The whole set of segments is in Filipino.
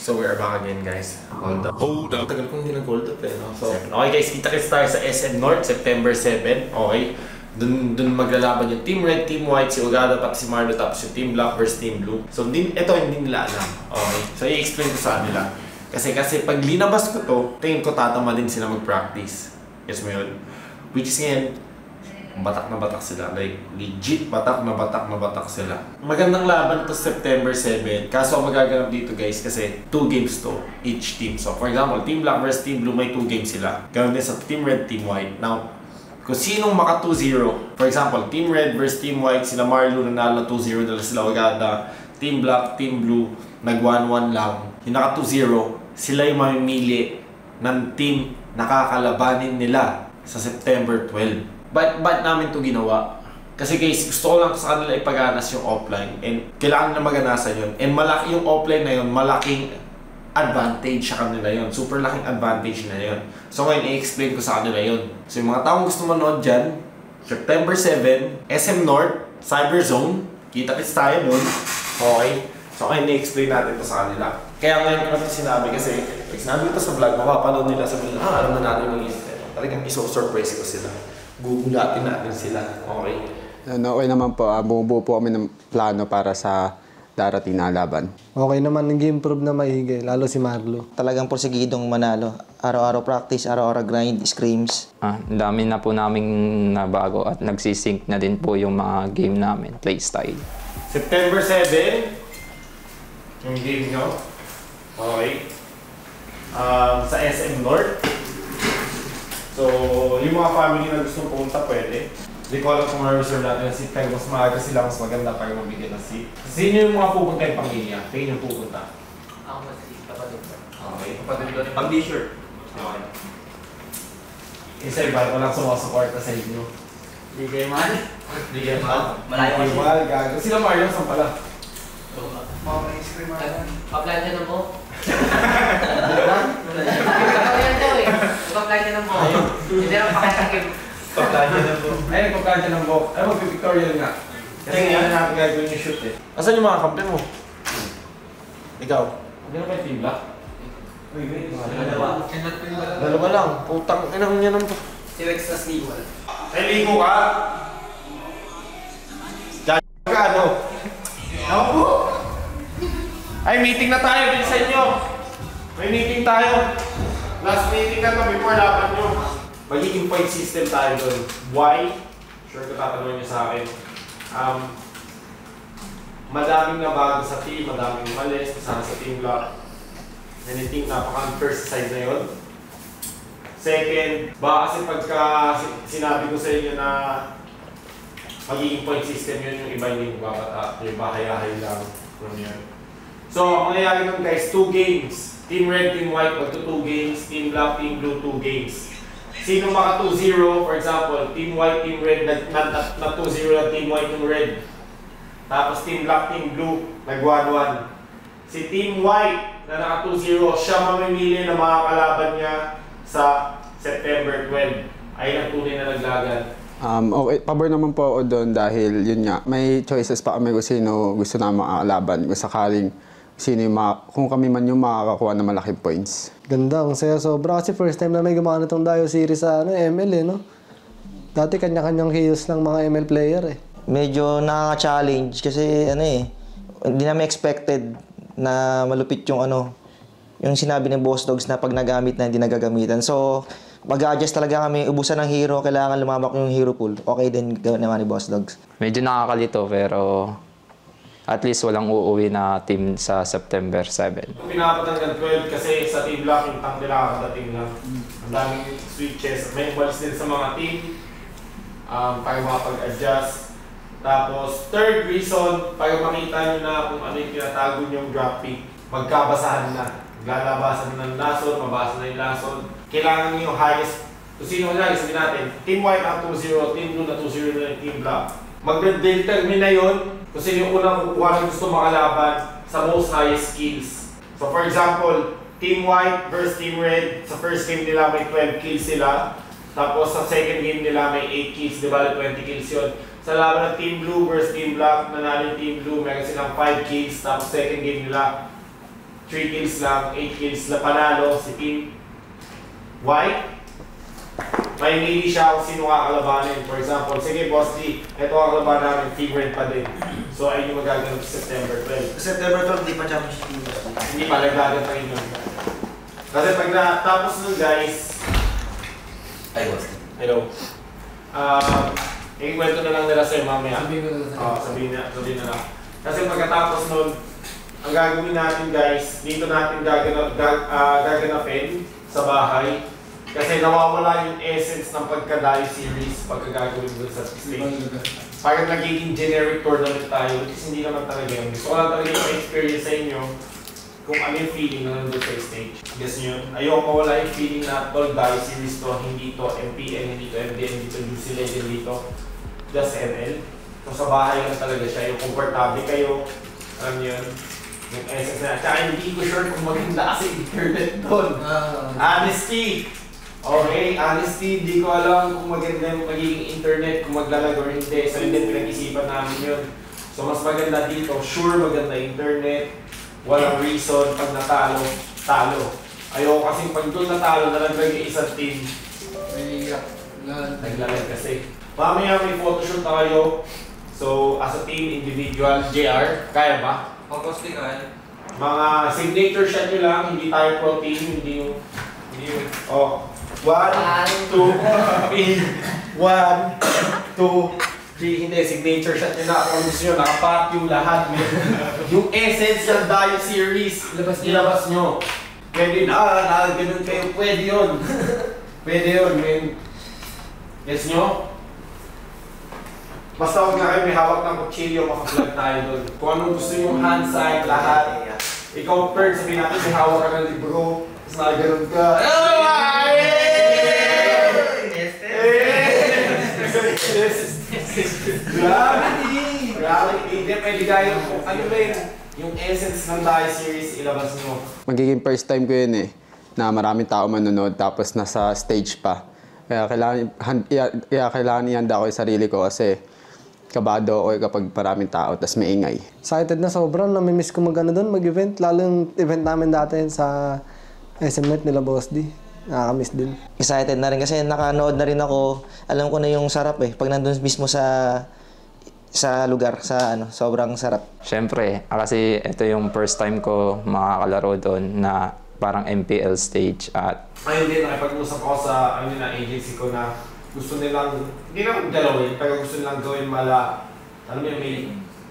So we are back again, guys. Hold up. Tagal kong hindi nag-hold up eh, no? So, okay guys, kita-kits tayo sa SM North, September 7. Okay. Dun maglalaban yung Team Red, Team White, si Ogada, pati si Marlo, tapos yung Team Black versus Team Blue. So, ito hindi nila alam. Okay. So, i-explain ko sa kanila. Kasi pag linabas ko to, tingin ko tatama din sila mag-practice. Yes mo yun? Which is ngayon, batak na batak sila. Like, legit batak na batak sila. Magandang laban to September 7. Kaso magaganap dito guys kasi 2 games to each team. So for example, Team Black versus Team Blue may 2 games sila. Ganoon din sa Team Red, Team White. Now, kung sinong maka 2-0, for example, Team Red versus Team White, sila Marlo nanalo 2-0 dahil sila Ogada. Team Black, Team Blue, nag 1-1 lang. Yung naka 2-0, sila yung mamimili ng team na kakalabanin nila sa September 12. Ba't namin ito ginawa? Kasi guys, gusto ko lang sa kanila ipaganas yung offline and kailangan nila maganasan yun. And malaki yung offline na yun, malaking advantage sa kanila yun. Super laking advantage na yun. So ngayon, i-explain ko sa kanila yun. So yung mga taong gusto manood dyan, September 7, SM North, Cyber Zone, kita-kits tayo nun. Okay? So ngayon, i-explain natin ito sa kanila. Kaya ngayon ko natin sinabi kasi, pag sinabi ito sa vlog, mapapanood nila sa vlog, alam na natin yung talagang iso-surprise ko sila. Gugulatin natin sila. Okay? Okay naman po. Bumubuo po kami ng plano para sa darating na laban. Okay naman, nag-improve na maigi. Lalo si Marlo. Talagang porsigidong manalo. Araw-araw practice, araw-araw grind, scrims. Ang dami na po naming nabago at nagsisync na din po yung mga game namin, playstyle. September 7, yung game nyo. Okay. Sa SM North. So, yung mga family na gusto pumunta, pwede. Hindi ko alam kung ma-reserve natin ang seat. Kaya mas maaga sila, mas maganda para mabigyan ng seat. Sino yung mga pupunta yung pamilya? Tingin yung pupunta? Ako mas kapatid ko. Okay. Kapatid ko rin. Pang-t-shirt. Okay. Isa iba, walang sumasuporta sa inyo. Hindi kayo mahal. Hindi kayo mahal. Malayo kasi. Hindi mahal, gago. Sila Mario, saan pala? Mga ice-cream pa-plan ka na po. Pa-plan ka na po. Hindi na pakasakit. Pa-plan ka na po. Ay, nagpa-plan ka ng book. Ay, mag-pictorial nga. Kasi ngayon natin gagawin yung shoot eh. Asan yung mga kampe mo? Ikaw? Hindi na ba yung team black? Dalawa lang. Putang inang niya naman po. Si Rex na Sneaker. Ay, ligo ka! Diyan ka, ano? Ako po! Ay, meeting na tayo din sa inyo. May meeting tayo. Last meeting na to before laban nyo. Magiging point system tayo doon. Why? Sure ko tatanungin nyo sa akin. Madaming nabago sa team, madaming umalis, kasama sa team block. Anything napaka-first side na yun. Second, baka kasi pagka sinabi ko sa inyo na magiging point system yun, yung iba hindi magbabata, yung bahay-ahay lang. Yun. So, ang mangyayari nun guys, 2 games. Team Red, Team White, magto 2 games. Team Black, Team Blue, 2 games. Sino maka 2-0, for example, Team White, Team Red, na 2-0 na Team White, Team Red. Tapos Team Black, Team Blue, nag 1-1. Si Team White, na naka 2-0, siya mamimili na mga kalaban niya sa September 12. Ayun ang tunay na naglagan. Okay, pabor naman po ako doon dahil yun nga, may choices pa kami kung sino gusto na makakalaban. Kung sakaling sino yung kung kami man yung makakakuha ng malaking points. Ganda, ang saya sobra. Kasi first time na may gumana itong Dio series sa ML eh, no? Dati kanya-kanyang heals ng mga ML player eh. Medyo nakaka-challenge kasi hindi namin expected na malupit yung yung sinabi ng Boss Dogs na pag nagamit na hindi nagagamitan. So, mag-adjust talaga kami, ubusan ng hero, kailangan lumabak yung hero pool. Okay din naman ni Boss Dogs. Medyo nakakalito pero at least walang uuwi na team sa September 7. Pinapatang ng 12 kasi sa team block yung tank nila kakadating lang. Ang daming switches. May balls din sa mga team para makapag-adjust. Tapos, third reason, para makita nyo na kung ano yung tinatago nyong drop pick, magkabasahan na. Lalabasan na ng lason, mabasa na yung lason. Kailangan nyo yung highest. Kung sino nga, sabihin natin, Team White na 2-0, Team Blue na 2-0 na yung Team Black. Mag-determine na yun kung sino yung unang kukuha ng gusto makalaban sa most highest skills. So for example, Team White versus Team Red, sa first game nila may 12 kills sila. Tapos sa second game nila may 8 kills, di ba? 20 kills yun. Sa laban ng Team Blue versus Team Black, nanalo yung Team Blue, meron silang 5 kills. Tapos second game nila, 3 kills lang, 8 kills na panalo si Team White. May mili siya kung sino kakalabanin. For example, sige Boss D, ito ang kalaban namin, Team Red pa din. So ayun yung magaganap sa September 12. September 12, di pa championship. Hindi pa, naglagan pa rin yun. Kasi pag natapos nun guys, Ay, Boss. hello. Ikwento na lang nila sa'yo mamaya. Sabihin ko na Sabihin na lang. Kasi pagkatapos nun, ang gagawin natin guys, dito natin gaganapin sa bahay. Kasi nawawala yung essence ng pagka-Dio series pagka gagawin doon sa stage. Parang nagiging generic tournament tayo, which is hindi naman talaga yun. Gusto ko lang talaga yung experience sa inyo kung ano yung feeling na nandun sa stage. Guess nyo yun? Ayoko mawala yung feeling na tol, Dio series to, hindi to MPN, hindi to MDN, hindi to UC Legend, dito just ML. So sa bahay lang talaga siya, yung comfortable kayo, alam nyo yun? Yung essence na. Tsaka hindi ko sure kung maganda kasi internet doon. Honesty! Okay, honesty, hindi ko alam kung maganda yung magiging internet, kung maglalag or hindi. So hindi pinag-isipan namin yun. So mas maganda dito, sure maganda internet, walang reason, pag natalo, talo. Ayoko kasi pag doon natalo, nalaglag yung isang team. Naglalag kasi. Mamaya may photoshoot tayo. So as a team, individual, JR, kaya ba? Pag-post ka, Mga signature shot nyo lang, hindi tayo pro team, hindi yung... Oh. 1, 2, 3, 1, 2, 3, hindi, signature shot nyo na. Kung gusto nyo, nakapack yung lahat. Yung essence ng Dio series, ilabas nyo. Pwede na, ganun kayo, pwede yun. Pwede yun, men. Yes nyo? Basta huwag na kayo may hawak ng kutsilyo, maka-vlog tayo doon. Kung anong gusto yung hand sign, lahat. Ikaw, Perd, sabihin natin, may hawak ka ng libro, tapos nakaganon ka. Reality! Hindi, pwede kayo kung ano ba yung essence ng Dio series, ilabas nyo. Magiging first time ko yun eh, na maraming tao manonood tapos nasa stage pa. Kaya kailangan ihanda ko yung sarili ko kasi kabado ako kapag maraming tao tapos may ingay. Excited na sobrang, namimiss ko mag-event. Lalo yung event namin dati sa SM Net nila Boss D. Nakakamiss din. Excited na rin kasi nakanood na rin ako. Alam ko na yung sarap eh. Pag nandun mismo sa lugar, sobrang sarap. Siyempre, kasi ito yung first time ko makakalaro doon na parang MPL stage at Ayun din, nakipag-usap ako sa agency ko na gusto nilang, hindi naman dalawin, pero gusto nilang gawin alam mo yun, may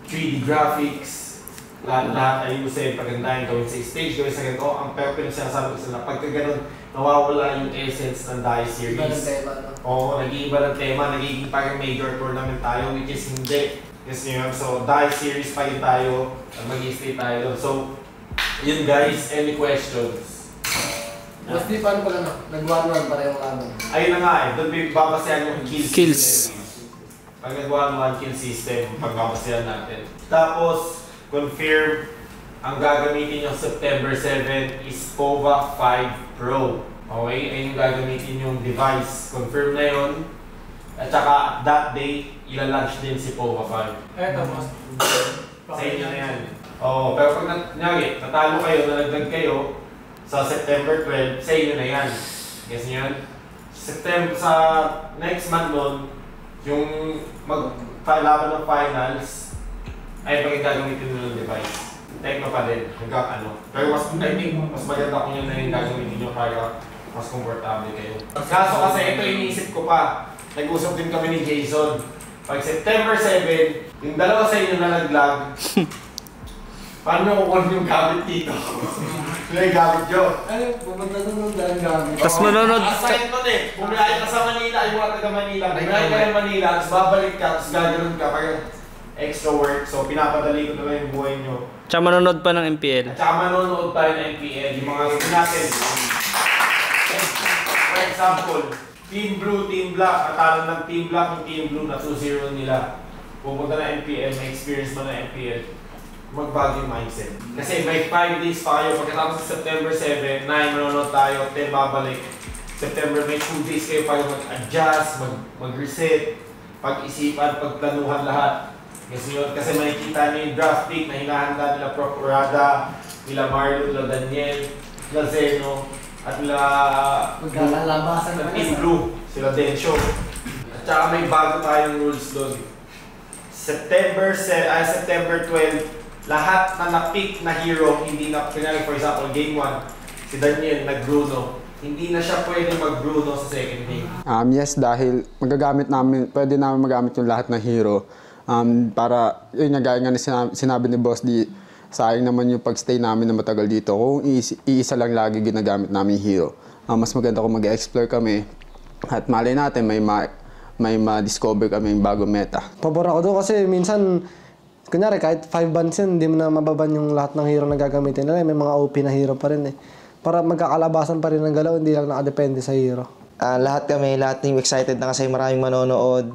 3D graphics, lahat ayusin, pagandahin, gawin sa stage, gawin sa ganito. Ang pero sinasabi ko sila, pagka ganun, nawawala yung essence ng Dio series. Oo, nag-iiba ng tema, nagiging parang major tournament tayo, which is hindi. Yes nyo yun. So, Dio series pa rin tayo, mag-i-stay tayo doon. So, yun guys, any questions? Boss D, paano pag nag-1-1 parehong laban? Ayun na nga eh, doon babasehan yung Kills. system. Pag nag-1-1 kill system, pagbabasehan natin. Tapos, confirm, ang gagamitin yung September 7 is POVA 5 Pro. Okay, ayun yung gagamitin yung device. Confirm na yun. At saka, that day, ilalunch din si POVA 5. Eto, Boss. Sa inyo na yan. Oo, pero pag natalo kayo, nalagdag kayo, sa September 12, sa inyo na yan. Guess nyo yan? Sa next month nun, yung mag-laban ng finals, ay gagamitin nyo ng device. Techno pa din, hanggang ano. Pero I think, mas maganda kung yun na yung gagamitin nyo para mas komportable kayo. Kaso kasi ito iniisip ko pa. Nag-usap din kami ni Jason. Pag September 7, yung dalawa sa inyo na naglag, paano kukunin yung gamit dito? Yung gamit nyo. Ano, pupunta doon ng dalang gamit. Tapos manonood Assign mo eh. Bumiyahe ka sa Manila, yung mga taga Manila. Bumiyahe ka ng Manila, tapos babalik ka, tapos gaganoon ka, parang extra work. So pinapadali ko na lang yung buhay nyo. Tsaka manonood pa ng MPL. At saka manonood tayo ng MPL, yung mga natin. For example, Team Blue, Team Black, natalo ng Team Black, yung Team Blue na 2-0 nila. Pupunta na MPL, may experience mo na MPL. Magbago yung mindset. Kasi may 5 days pa kayo. Pagkatapos sa September 7, 9 manonood tayo, 10 babalik. September may 2 days kayo para mag-adjust, mag-reset, pag-isipan, pagplanuhan lahat. Kasi makikita niyo yung draft pick na hinahanda nila Prof. Urada, nila Marlon, nila Daniel, nila Zeno, at nila Magkakalabasan nila na Team lang. Blue, sila Dencho. At saka may bago tayong rules doon. September 12, lahat na na-pick na hero, hindi na, for example, Game 1, si Daniel nag-Bruno. Hindi na siya pwede mag-Bruno sa second game. Yes, dahil pwede namin magamit yung lahat ng hero. Para, yun nga, gaya nga na sinabi ni Boss D, sayang naman yung pag-stay namin na matagal dito. Kung iisa lang lagi ginagamit namin hero. Mas maganda kung mag-explore kami. At malay natin, may ma-discover kami yung bagong meta. Pabor ako doon kasi minsan, kunyari kahit 5 bans yun, hindi mo na mababan yung lahat ng hero na gagamitin nila. May mga OP na hero pa rin eh. Para magkakalabasan pa rin ng galaw, hindi lang nakadepende sa hero. Lahat team excited na kasi maraming manonood.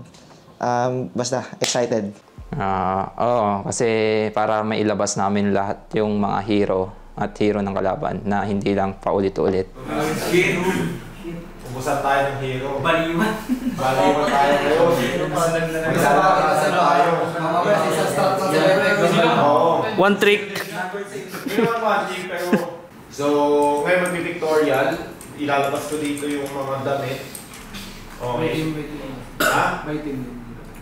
Basta, excited. Oo, kasi para mailabas namin lahat yung mga hero at hero ng kalaban na hindi lang paulit-ulit. Hero. Ubusan tayo ng hero. Baliwan. Baliwan tayo ngayon. Magsalakasan tayo. One trick. Hindi naman magic, pero... So, ngayon magpipictorial. Ilalabas ko dito yung mga damit. Okay. Ha?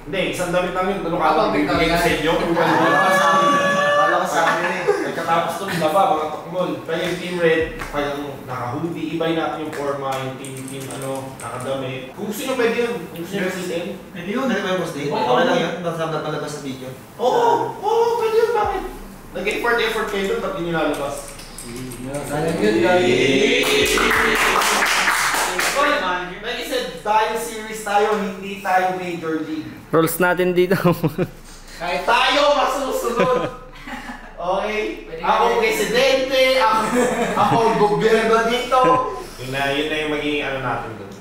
Hindi, isang damit lang yun. Ano ka? Bibigay ko sa inyo. Kala ko sa amin eh. Nagkatapos ito ng laba, mga tukmol. Kaya yung Team Red, kayang naka-hoodie, ibay natin yung forma, yung team nakadamit. Kung gusto nyo pwede yun. Kung gusto nyo sit-in. Hindi yun, dahil ba yung post-it? Oo. Okay lang yun, basta napalabas sa video. Oo, pwede yun. Bakit? Nag-effort kayo doon, ba't di nyo lalabas? Sayang yun, guys. Like I said, tayo series tayo, hindi tayo major league. Rules natin dito. Kahit tayo masusunod. Okay? Ako presidente, ako gobyerno dito. Yun na yung magiging ano natin doon.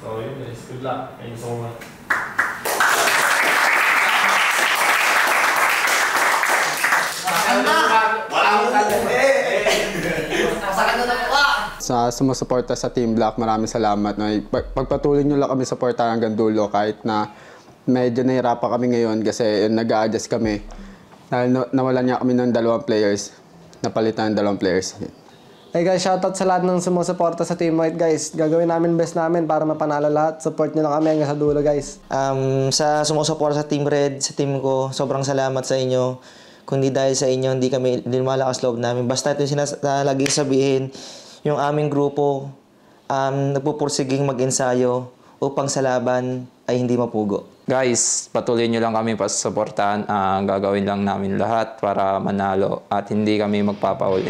So yun guys, good luck. Thank you so much. Sa sumusuporta sa Team Black, maraming salamat. Pagpatuloy nyo lang kami suportahan hanggang dulo kahit na medyo nahirapan kami ngayon kasi nag-a-adjust kami. Dahil nawalan niya kami ng 2 players. Napalitan ng 2 players. Hey guys, shoutout sa lahat ng sumusuporta sa Team White guys. Gagawin namin best namin para mapanalo lahat. Support nyo lang kami hanggang sa dulo guys. Sa sumusuporta sa Team Red, sa team ko, sobrang salamat sa inyo. Kundi dahil sa inyo, hindi lumalakas loob namin. Basta ito yung lagi sabihin, yung aming grupo, nagpupursiging mag-ensayo upang sa laban ay hindi mapugo. Guys, patuloy nyo lang kami pasusuportahan. Gagawin lang namin lahat para manalo at hindi kami magpapauli.